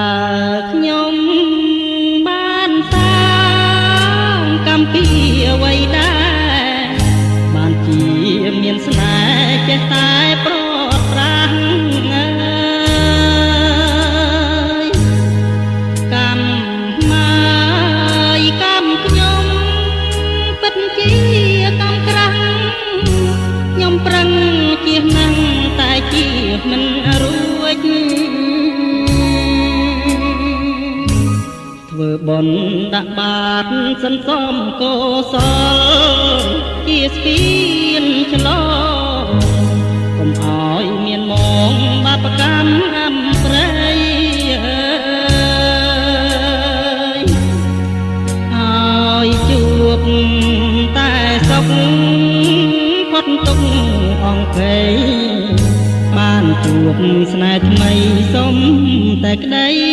ខ្ញុំបានសាងកម្មពីអ្វីដែរបានជាមានស្នេហ៍ចេះតែប្រត់ប្រាស់កម្មម៉ាយកម្មខ្ញុំពិតជាកម្មក្រាស់ខ្ញុំប្រឹងជាណាំងតែជាមិនរួចធ្វើបុណ្យដាក់បាតសន្សំកុសលជាស្ពានឆ្លងកុំឲ្យមានមងបាបកម្មអំព្រៃឲ្យជួបតែសុខផុតទុក្ខអង្កេយបានជួបស្នេហ៍ថ្មីសុំតែក្តី